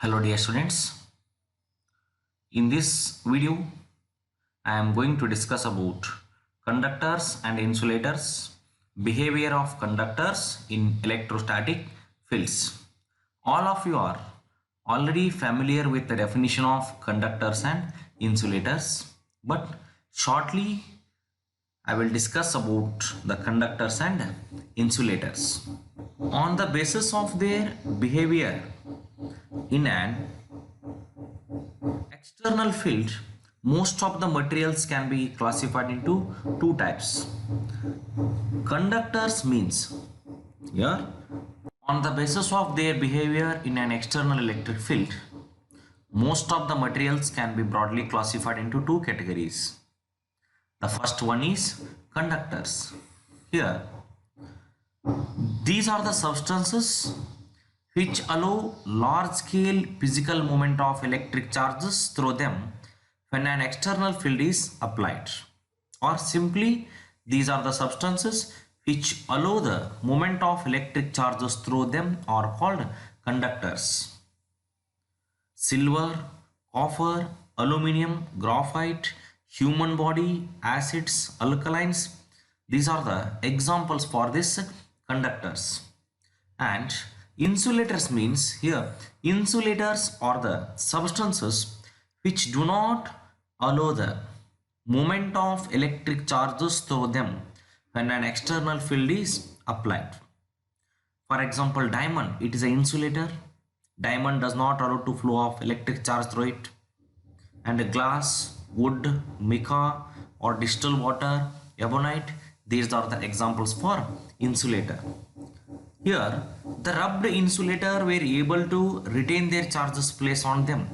Hello dear students, in this video I am going to discuss about conductors and insulators, behavior of conductors in electrostatic fields. All of you are already familiar with the definition of conductors and insulators, but shortly I will discuss about the conductors and insulators. On the basis of their behavior in an external field, most of the materials can be classified into two types. Conductors means here on the basis of their behavior in an external electric field, most of the materials can be broadly classified into two categories. The first one is conductors. Here, these are the substances which allow large scale physical movement of electric charges through them when an external field is applied. Or simply, these are the substances which allow the movement of electric charges through them are called conductors. Silver, copper, aluminium, graphite, human body, acids, alkalines, these are the examples for this conductors. And insulators means here insulators are the substances which do not allow the movement of electric charges through them when an external field is applied. For example, diamond, it is an insulator. Diamond does not allow to flow of electric charge through it. And glass, wood, mica or distilled water, ebonite, these are the examples for insulator. Here, the rubbed insulator were able to retain their charges placed on them.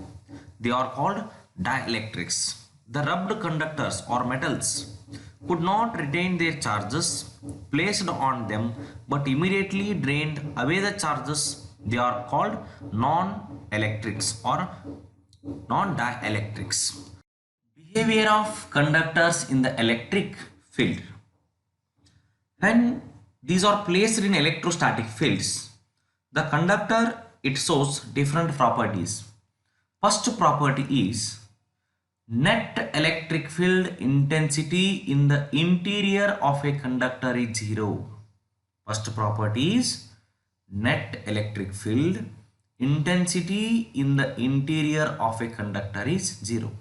They are called dielectrics. The rubbed conductors or metals could not retain their charges placed on them but immediately drained away the charges. They are called non-electrics or non-dielectrics. Behavior of conductors in the electric field. When these are placed in electrostatic fields, the conductor, it shows different properties. First property is net electric field intensity in the interior of a conductor is zero. First property is net electric field intensity in the interior of a conductor is zero.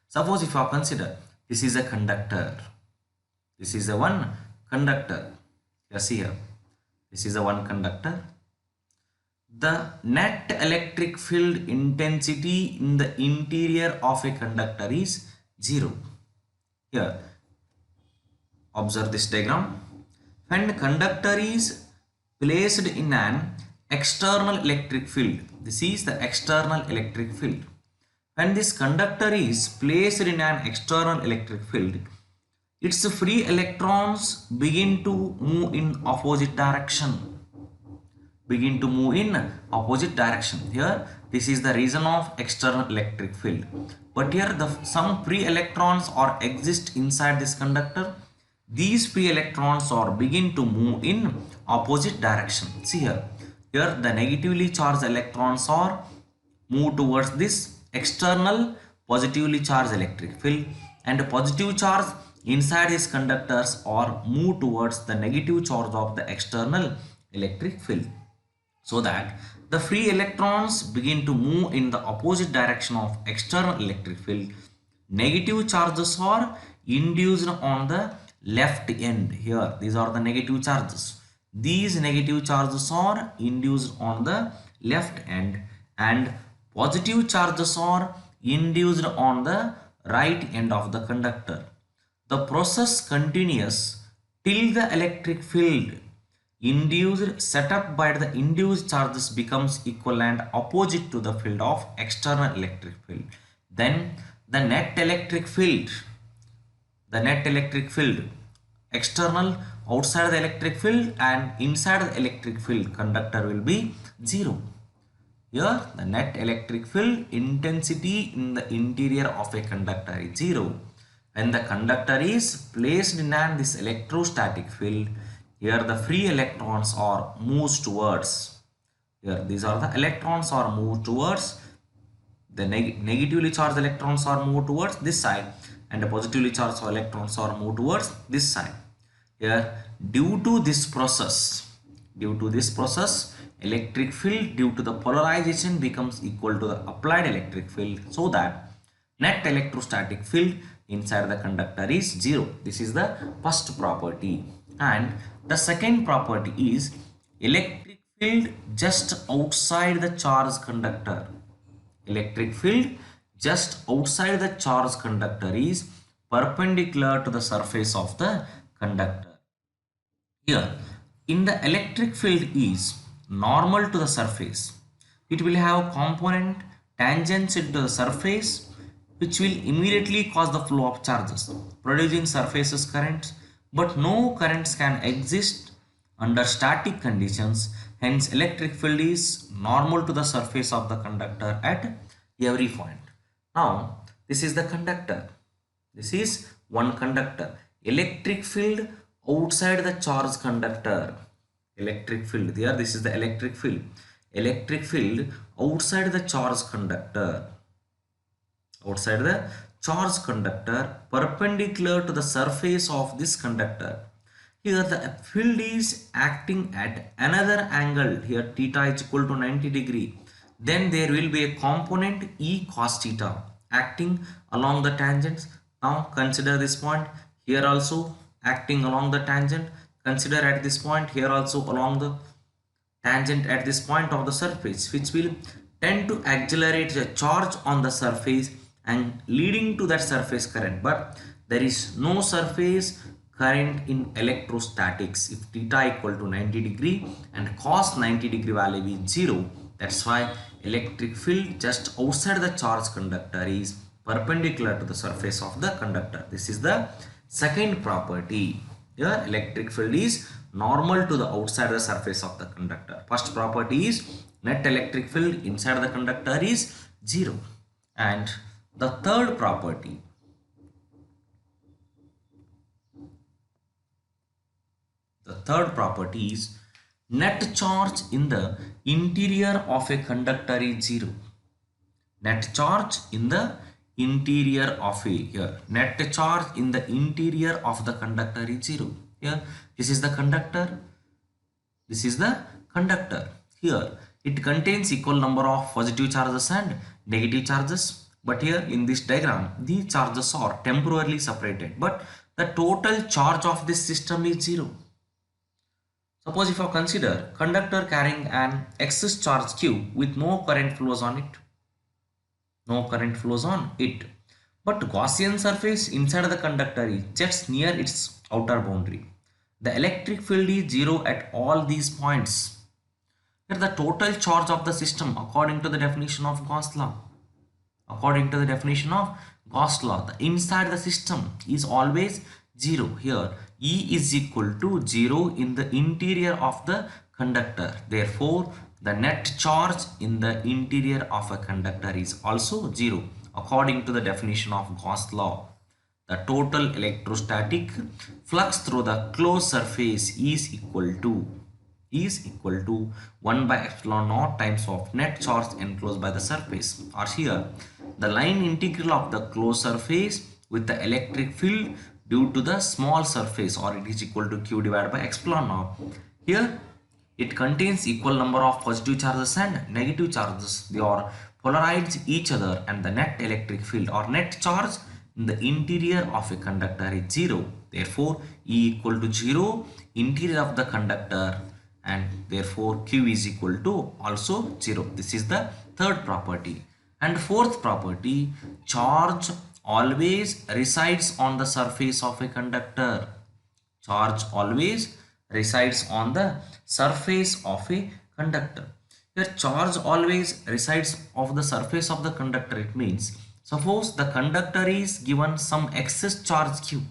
Suppose if you consider this is a conductor, this is a one conductor. Yes, here this is a one conductor. The net electric field intensity in the interior of a conductor is zero. Here observe this diagram. When the conductor is placed in an external electric field, this is the external electric field. When this conductor is placed in an external electric field, its free electrons begin to move in opposite direction. Here, this is the reason of external electric field. But here, some free electrons are exist inside this conductor. These free electrons are begin to move in opposite direction. See here. Here, the negatively charged electrons are move towards this external positively charged electric field, and the positive charge inside these conductors are move towards the negative charge of the external electric field, so that the free electrons begin to move in the opposite direction of external electric field. Negative charges are induced on the left end. Here these are the negative charges. These negative charges are induced on the left end, and positive charges are induced on the right end of the conductor. The process continues till the electric field induced set up by the induced charges becomes equal and opposite to the field of external electric field. Then the net electric field, external outside the electric field and inside the electric field conductor will be zero. Here the net electric field intensity in the interior of a conductor is zero. When the conductor is placed in this electrostatic field, here the free electrons are moved towards, here these are the electrons are moved towards The negatively charged electrons are moved towards this side and the positively charged electrons are moved towards this side. Here, due to this process, electric field due to the polarization becomes equal to the applied electric field, so that net electrostatic field inside the conductor is 0. This is the first property. And the second property is electric field just outside the charged conductor. Electric field just outside the charged conductor is perpendicular to the surface of the conductor. Here, in the electric field is normal to the surface. It will have component tangents into the surface, which will immediately cause the flow of charges, producing surfaces currents, but no currents can exist under static conditions. Hence, electric field is normal to the surface of the conductor at every point. Now, this is the conductor. This is one conductor. Electric field outside the charged conductor. Electric field. There, this is the electric field. Electric field outside the charged conductor. Outside the charged conductor, perpendicular to the surface of this conductor. Here the field is acting at another angle. Here theta is equal to 90 degree. Then there will be a component E cos theta acting along the tangents. Now consider this point. Here also acting along the tangent. Consider at this point. Here also along the tangent at this point of the surface, which will tend to accelerate the charge on the surface and leading to that surface current. But there is no surface current in electrostatics if theta equal to 90 degree and cos 90 degree value is 0. That's why electric field just outside the charged conductor is perpendicular to the surface of the conductor. This is the second property. Here electric field is normal to the outside the surface of the conductor. First property is net electric field inside the conductor is 0. And the third property, is net charge in the interior of a conductor is 0. Net charge in the interior of net charge in the interior of the conductor is 0. Here this is the conductor. This is the conductor. Here it contains equal number of positive charges and negative charges. But here in this diagram, these charges are temporarily separated. But the total charge of this system is 0. Suppose if you consider conductor carrying an excess charge Q with no current flows on it. No current flows on it. But Gaussian surface inside the conductor is just near its outer boundary. The electric field is 0 at all these points. Here the total charge of the system according to the definition of Gauss law. According to the definition of Gauss law, the inside the system is always 0. Here E is equal to 0 in the interior of the conductor. Therefore, the net charge in the interior of a conductor is also 0 according to the definition of Gauss law. The total electrostatic flux through the closed surface is equal to 1 by epsilon naught times of net charge enclosed by the surface. Or here the line integral of the closed surface with the electric field due to the small surface, or it is equal to Q divided by epsilon naught. Here it contains equal number of positive charges and negative charges. They are polarized each other, and the net electric field or net charge in the interior of a conductor is 0. Therefore E equal to 0 interior of the conductor, and therefore Q is equal to also 0. This is the third property. And fourth property, charge always resides on the surface of a conductor. Charge always resides on the surface of a conductor. Here charge always resides on the surface of the conductor. It means suppose the conductor is given some excess charge Q.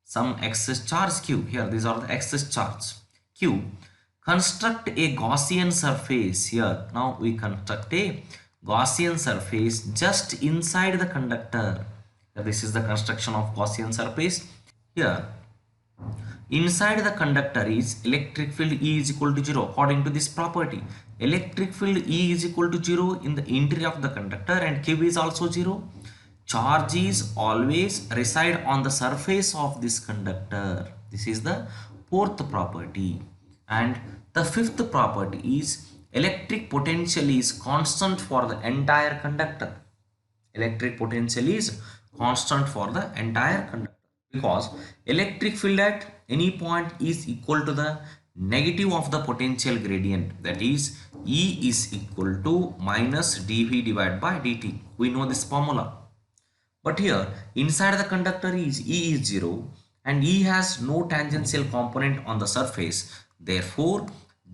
Some excess charge Q. Here these are the excess charge Q. Construct a Gaussian surface. Here now we construct a Gaussian surface just inside the conductor. This is the construction of Gaussian surface. Here inside the conductor is electric field E is equal to 0 according to this property. electric field E is equal to 0 in the interior of the conductor and Q is also 0. Charges always reside on the surface of this conductor. This is the fourth property. And the fifth property is electric potential is constant for the entire conductor. Electric potential is constant for the entire conductor because electric field at any point is equal to the negative of the potential gradient, that is E is equal to minus dV divided by dt. We know this formula. But here inside the conductor is E is 0 and E has no tangential component on the surface. Therefore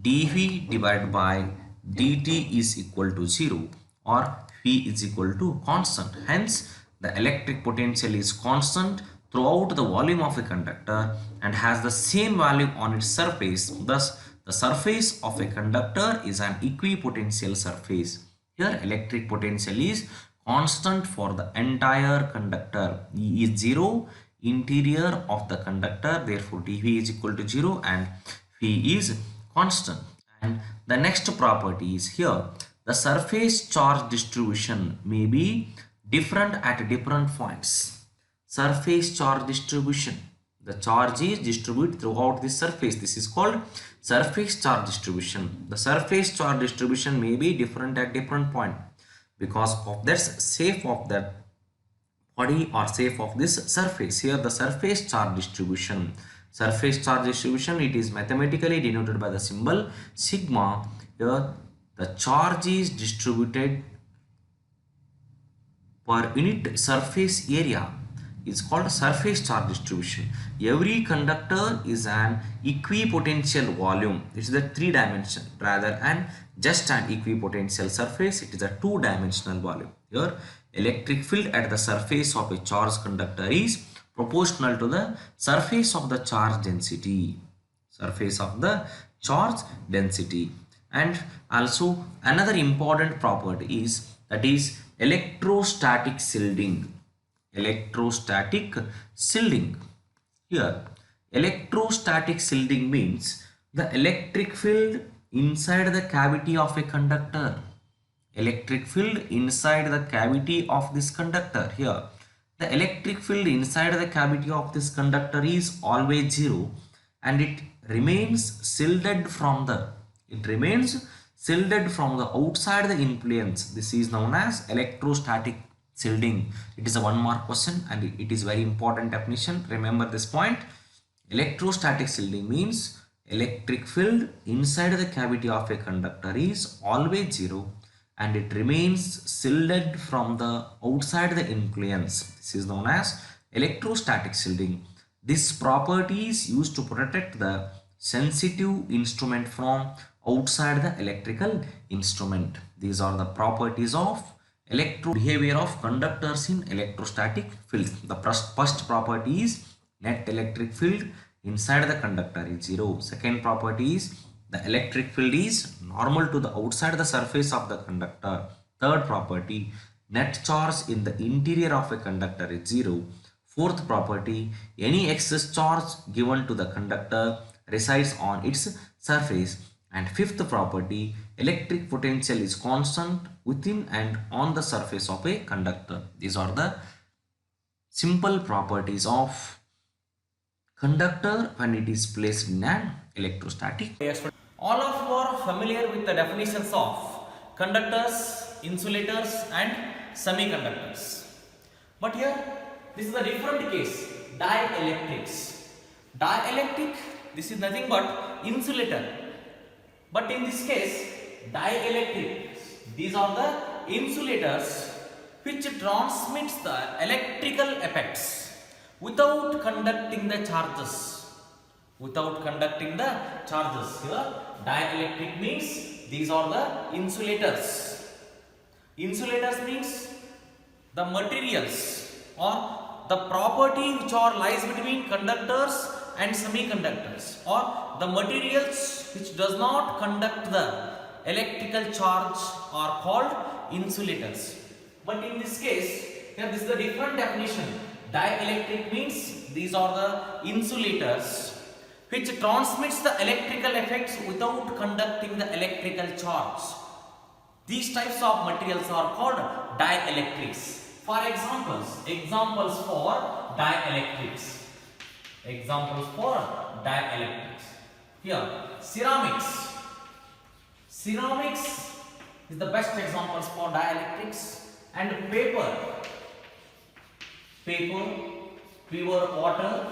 dV divided by dt is equal to 0 or V is equal to constant. Hence the electric potential is constant throughout the volume of a conductor and has the same value on its surface. Thus the surface of a conductor is an equipotential surface. Here electric potential is constant for the entire conductor. E is 0, interior of the conductor, therefore dV is equal to 0 and V is constant. And the next property is here, the surface charge distribution may be different at different points. Surface charge distribution, the charge is distributed throughout the surface. This is called surface charge distribution. The surface charge distribution may be different at different point because of that shape of that body or shape of this surface. Here the surface charge distribution, it is mathematically denoted by the symbol sigma. Here the charge is distributed per unit surface area is called surface charge distribution. Every conductor is an equipotential volume. It is a 3-dimension rather than just an equipotential surface. It is a 2-dimensional volume. Here electric field at the surface of a charged conductor is proportional to the surface of the charge density. And also another important property is that is electrostatic shielding. Here electrostatic shielding means the electric field inside the cavity of a conductor. Electric field inside the cavity of this conductor. Here the electric field inside the cavity of this conductor is always 0 and it remains shielded from the outside the influence. This is known as electrostatic shielding. It is a 1-mark question and it is very important definition. Remember this point. Electrostatic shielding means electric field inside the cavity of a conductor is always 0 and it remains shielded from the outside the influence. This is known as electrostatic shielding. This property is used to protect the sensitive instrument from outside the electrical instrument. These are the properties of behavior of conductors in electrostatic field. The first property is net electric field inside the conductor is 0. Second property is the electric field is normal to the outside the surface of the conductor. Third property, net charge in the interior of a conductor is 0. Fourth property, any excess charge given to the conductor resides on its surface. And fifth property, electric potential is constant within and on the surface of a conductor. These are the simple properties of conductor when it is placed in an electrostatic. All of you are familiar with the definitions of conductors, insulators and semiconductors. But here this is a different case, dielectrics. Dielectric, this is nothing but insulator. But in this case, dielectric, these are the insulators which transmits the electrical effects without conducting the charges. Here, dielectric means these are the insulators. Insulators means the materials or the property which lies between conductors and semiconductors, or the materials which does not conduct the electrical charge are called insulators. But in this case, here this is the different definition. Dielectric means these are the insulators which transmits the electrical effects without conducting the electrical charge. These types of materials are called dielectrics. For examples for dielectrics. Examples for dielectrics. Here, ceramics. Ceramics is the best examples for dielectrics, and paper, pure water,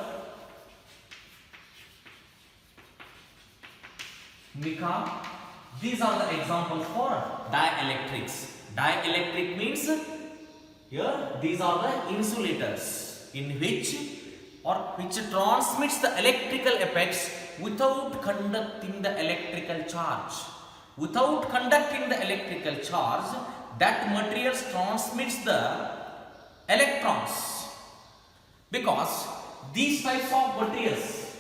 mica. These are the examples for dielectrics. Dielectric means here these are the insulators in which transmits the electrical effects without conducting the electrical charge. Without conducting the electrical charge, that materials transmits the electrons, because these types of materials,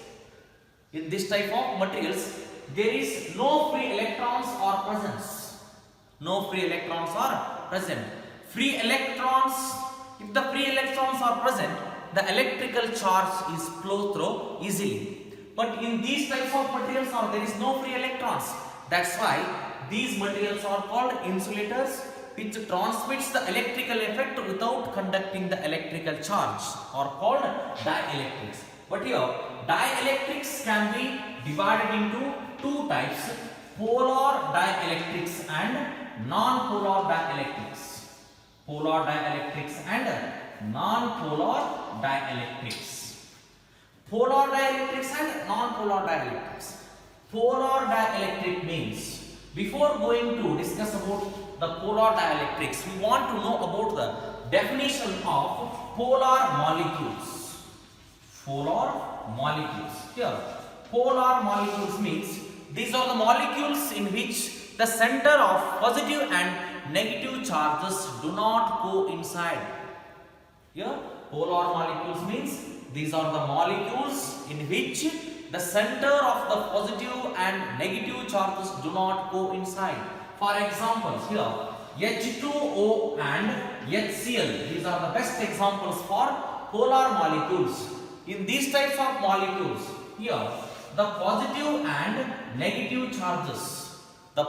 in this type of materials, there is no free electrons or presence. No free electrons are present. Free electrons, if the free electrons are present, the electrical charge is flow through easily. But in these types of materials, there is no free electrons. That's why these materials are called insulators, which transmits the electrical effect without conducting the electrical charge, or called dielectrics. But here, dielectrics can be divided into two types: polar dielectrics and non-polar dielectrics. Polar dielectrics and non-polar dielectrics. Polar dielectrics and non-polar dielectrics. Polar dielectric means, before going to discuss about the polar dielectrics, we want to know about the definition of polar molecules. Polar molecules. Here, polar molecules means these are the molecules in which the center of positive and negative charges do not coincide. Here, polar molecules means these are the molecules in which the center of the positive and negative charges do not coincide. For examples, here H2O and HCl, these are the best examples for polar molecules. In these types of molecules, here the positive and negative charges, do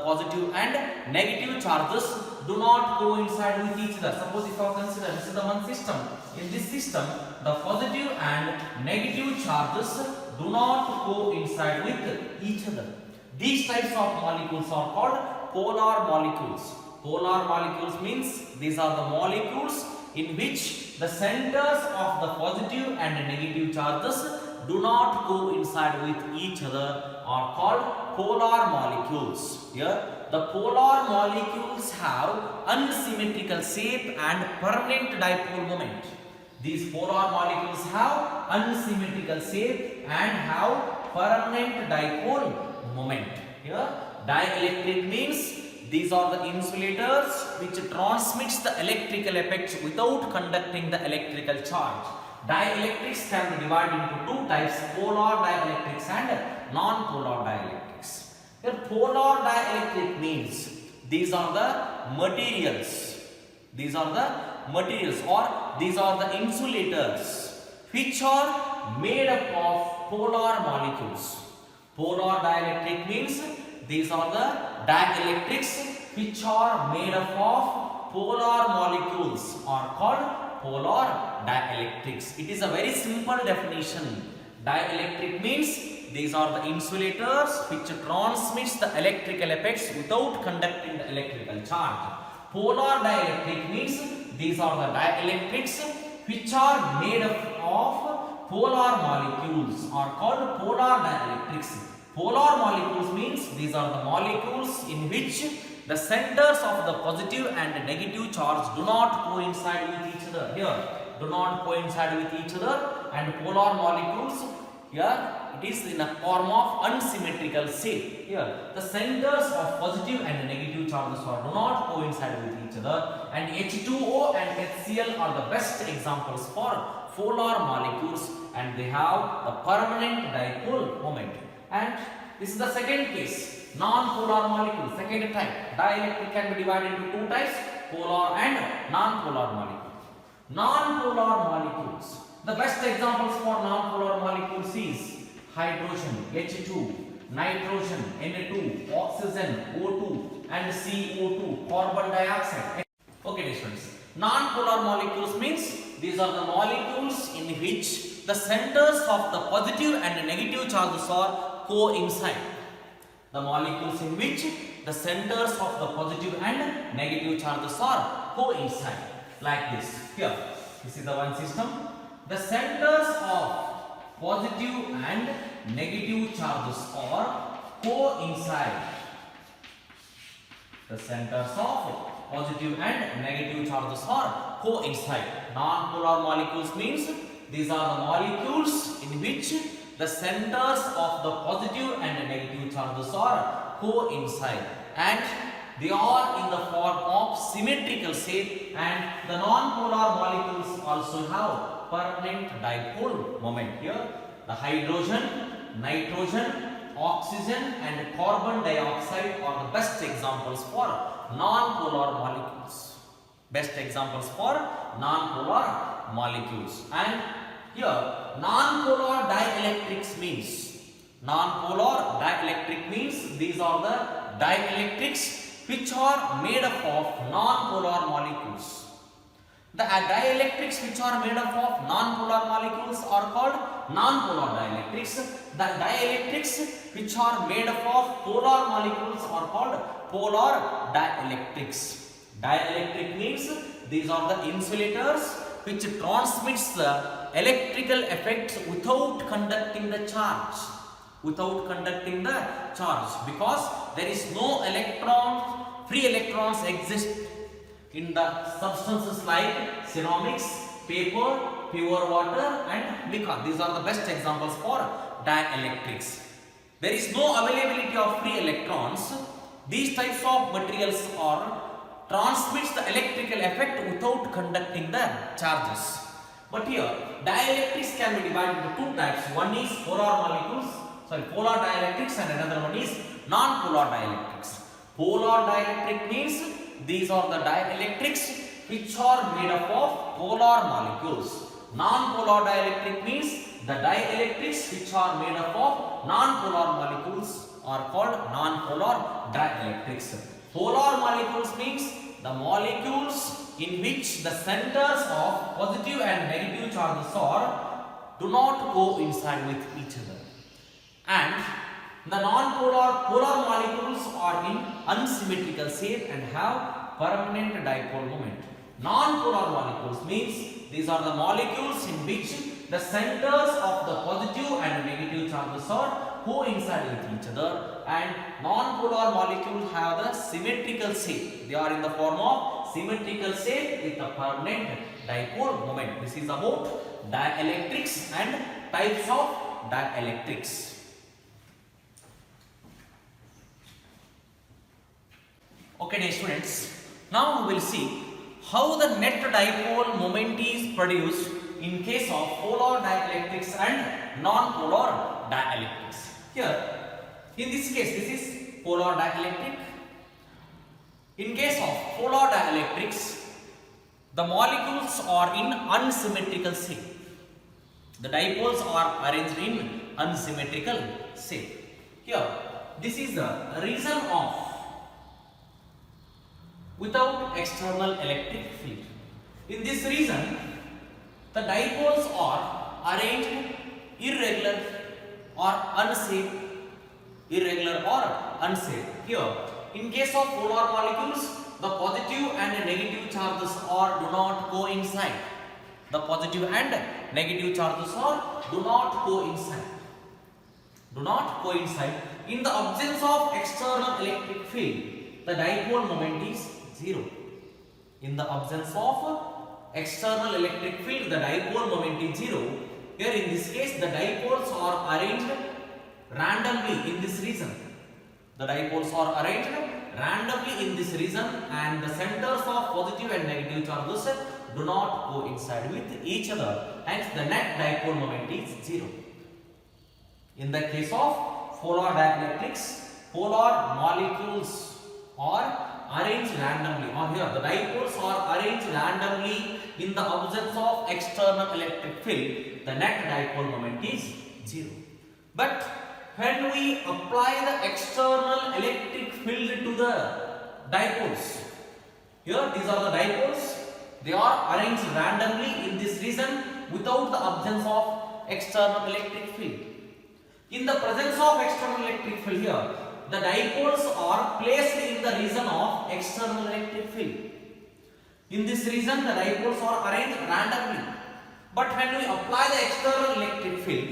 not coincide with each other. Suppose if I consider this is the one system. In this system, the positive and negative charges do not coincide with each other. These types of molecules are called polar molecules. Polar molecules means these are the molecules in which the centers of the positive and negative charges do not coincide with each other, are called polar molecules. Here, the polar molecules have unsymmetrical shape and permanent dipole moment. These polar molecules have unsymmetrical shape and have permanent dipole moment. Here, dielectric means these are the insulators which transmits the electrical effects without conducting the electrical charge. Dielectrics can be divided into two types: polar dielectrics and non-polar dielectrics. Here, polar dielectric means these are the materials. These are the insulators which are made up of polar molecules. Polar dielectric means these are the dielectrics which are made up of polar molecules, are called polar dielectrics. It is a very simple definition. Dielectric means these are the insulators which transmits the electrical effects without conducting the electrical charge. Polar dielectric means these are the dielectrics which are made up of polar molecules, are called polar dielectrics. Polar molecules means these are the molecules in which the centers of the positive and negative charge do not coincide with each other. Here, do not coincide with each other, and polar molecules, here it is in a form of unsymmetrical shape. Here, the centers of positive and negative charges do not coincide with each other, and H2O and HCl are the best examples for polar molecules, and they have the permanent dipole moment. And this is the second case, non-polar molecule, second type. Dielectric can be divided into two types: polar and non-polar molecule. Non-polar molecules. The best examples for non-polar molecules is hydrogen H2, nitrogen N2, oxygen O2 and CO2, carbon dioxide. Okay dear students, non-polar molecules means these are the molecules in which the centers of the positive and negative charges are coincide. The molecules in which the centers of the positive and negative charges are coincide, like this. Here, this is the one system. The centers of positive and negative charges are coincide. The centers of positive and negative charges are coincide. Non-polar molecules means these are the molecules in which the centers of the positive and negative charges are coincide, and they are in the form of symmetrical shape, and the non-polar molecules also have permanent dipole moment. Here the hydrogen, nitrogen, oxygen and carbon dioxide are the best examples for non-polar molecules. Best examples for non-polar molecules. And here non-polar dielectrics means, non-polar dielectric means these are the dielectrics which are made up of non-polar molecules. The dielectrics which are made up of non-polar molecules are called non-polar dielectrics. The dielectrics which are made up of polar molecules are called polar dielectrics. Dielectric means these are the insulators which transmits the electrical effects without conducting the charge. Without conducting the charge, because there is no free electrons exist in the substances like ceramics, paper, pure water and mica. These are the best examples for dielectrics. There is no availability of free electrons. These types of materials are transmits the electrical effect without conducting the charges. But here dielectrics can be divided into two types. One is polar dielectrics and another one is non-polar dielectrics. Polar dielectric means these are the dielectrics which are made up of polar molecules. Non-polar dielectric means the dielectrics which are made up of non-polar molecules are called non-polar dielectrics. Polar molecules means the molecules in which the centers of positive and negative charges do not coincide with each other. And the polar molecules are in unsymmetrical shape and have permanent dipole moment. Non-polar molecules means these are the molecules in which the centers of the positive and negative charges are coincide with each other, and non-polar molecules have the symmetrical shape. They are in the form of symmetrical shape with a permanent dipole moment. This is about dielectrics and types of dielectrics. Okay dear students, now we will see how the net dipole moment is produced in case of polar dielectrics and non-polar dielectrics. Here, in this case, this is polar dielectric. In case of polar dielectrics, the molecules are in unsymmetrical shape. The dipoles are arranged in unsymmetrical shape. Here, this is the reason of without external electric field. In this region, the dipoles are arranged irregular or unsafe. Here, in case of polar molecules, the positive and negative charges do not coincide. The positive and negative charges do not coincide. In the absence of external electric field, the dipole moment is 0. In the absence of external electric field, the dipole moment is 0. Here in this case, the dipoles are arranged randomly in this region. The dipoles are arranged randomly in this region, and the centers of positive and negative charges do not coincide with each other. Hence, the net dipole moment is 0. In the case of polar dielectrics, polar molecules are arranged randomly, or here the dipoles are arranged randomly in the absence of external electric field. The net dipole moment is 0. But when we apply the external electric field to the dipoles, here these are the dipoles, they are arranged randomly in this region without the absence of external electric field. In the presence of external electric field here, the dipoles are placed in the region of external electric field. In this region, the dipoles are arranged randomly. But when we apply the external electric field,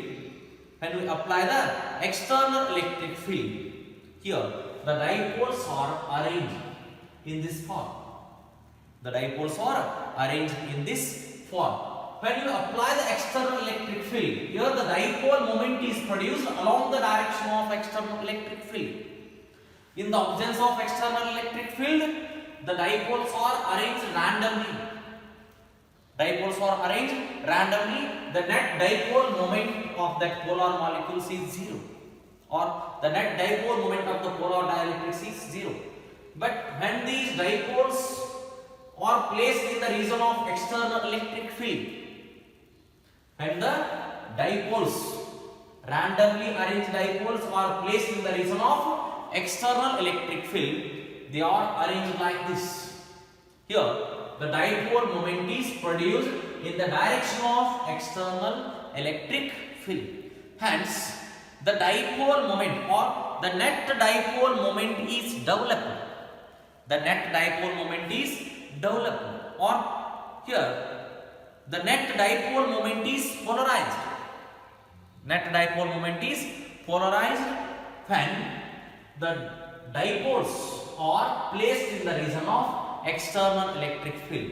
here the dipoles are arranged in this form. The dipoles are arranged in this form. When you apply the external electric field, here the dipole moment is produced along the direction of external electric field. In the absence of external electric field, the dipoles are arranged randomly. The net dipole moment of that polar molecules is 0, or the net dipole moment of the polar dielectrics is 0. But when these dipoles are placed in the region of external electric field, when the dipoles, randomly arranged dipoles are placed in the region of external electric field, they are arranged like this. Here, the dipole moment is produced in the direction of external electric field. Hence, the dipole moment or the net dipole moment is developed. Or here, the net dipole moment is polarized. When the dipoles are placed in the region of external electric field.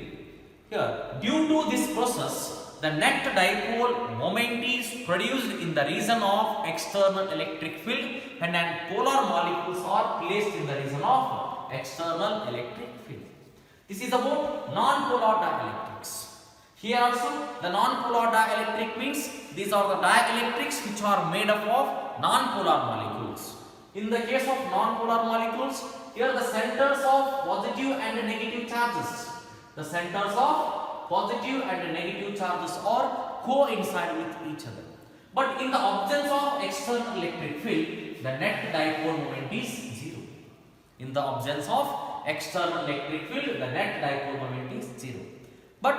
Here, due to this process, the net dipole moment is produced in the region of external electric field, and then polar molecules are placed in the region of external electric field. This is about non-polar dielectrics. Here also, the non-polar dielectric means these are the dielectrics which are made up of non-polar molecules. In the case of non-polar molecules, here the centers of positive and negative charges. Are coincide with each other. But in the absence of external electric field, the net dipole moment is 0. In the absence of external electric field, the net dipole moment is 0. But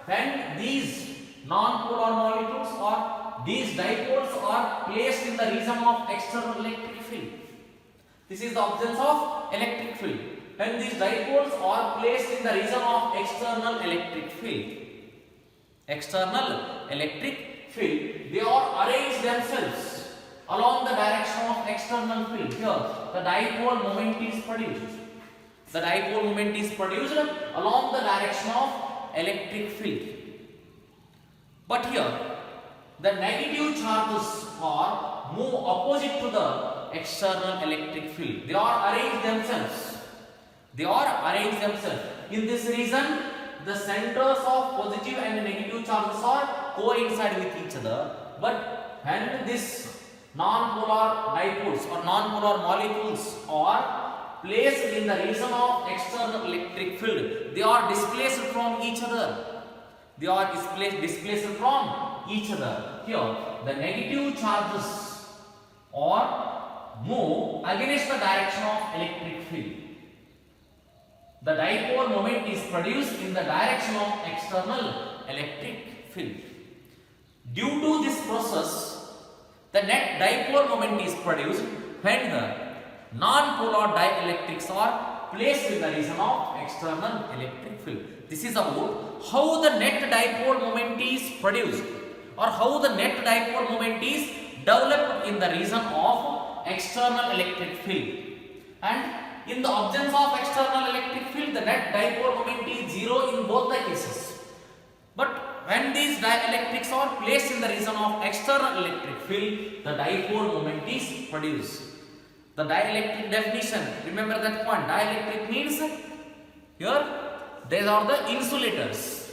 when these non-polar molecules or these dipoles are placed in the region of external electric field, this is the absence of electric field. When these dipoles are placed in the region of external electric field, they are arranged themselves along the direction of external field. Here, the dipole moment is produced. Along the direction of electric field. But here, the negative charges are move opposite to the external electric field. They are arranged themselves. In this region, the centers of positive and negative charges are coincide with each other. But when this non-polar dipoles or non-polar molecules are placed in the region of external electric field, they are displaced from each other. Here, the negative charges are move against the direction of electric field. The dipole moment is produced in the direction of external electric field. Due to this process, the net dipole moment is produced when the non-polar dielectrics are placed in the region of external electric field. This is about how the net dipole moment is produced or how the net dipole moment is developed in the region of external electric field. And in the absence of external electric field, the net dipole moment is 0 in both the cases. But when these dielectrics are placed in the region of external electric field, the dipole moment is produced. The dielectric definition, remember that point. Dielectric means here these are the insulators.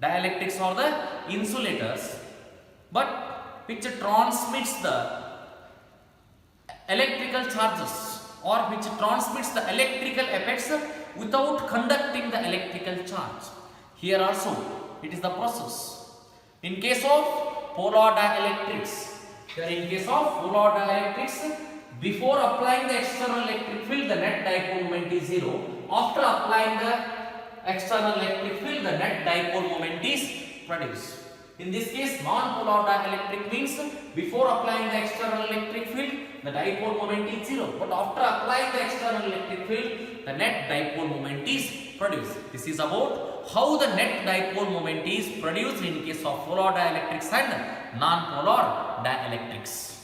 Dielectrics are the insulators, but which transmits the electrical charges or which transmits the electrical effects without conducting the electrical charge. Here also it is the process. In case of polar dielectrics, Here in case of polar dielectrics, before applying the external electric field, the net dipole moment is zero. After applying the external electric field, the net dipole moment is produced. In this case, non-polar dielectric means before applying the external electric field, the dipole moment is zero. But after applying the external electric field, the net dipole moment is produced. This is about how the net dipole moment is produced in case of polar dielectrics and non-polar dielectrics.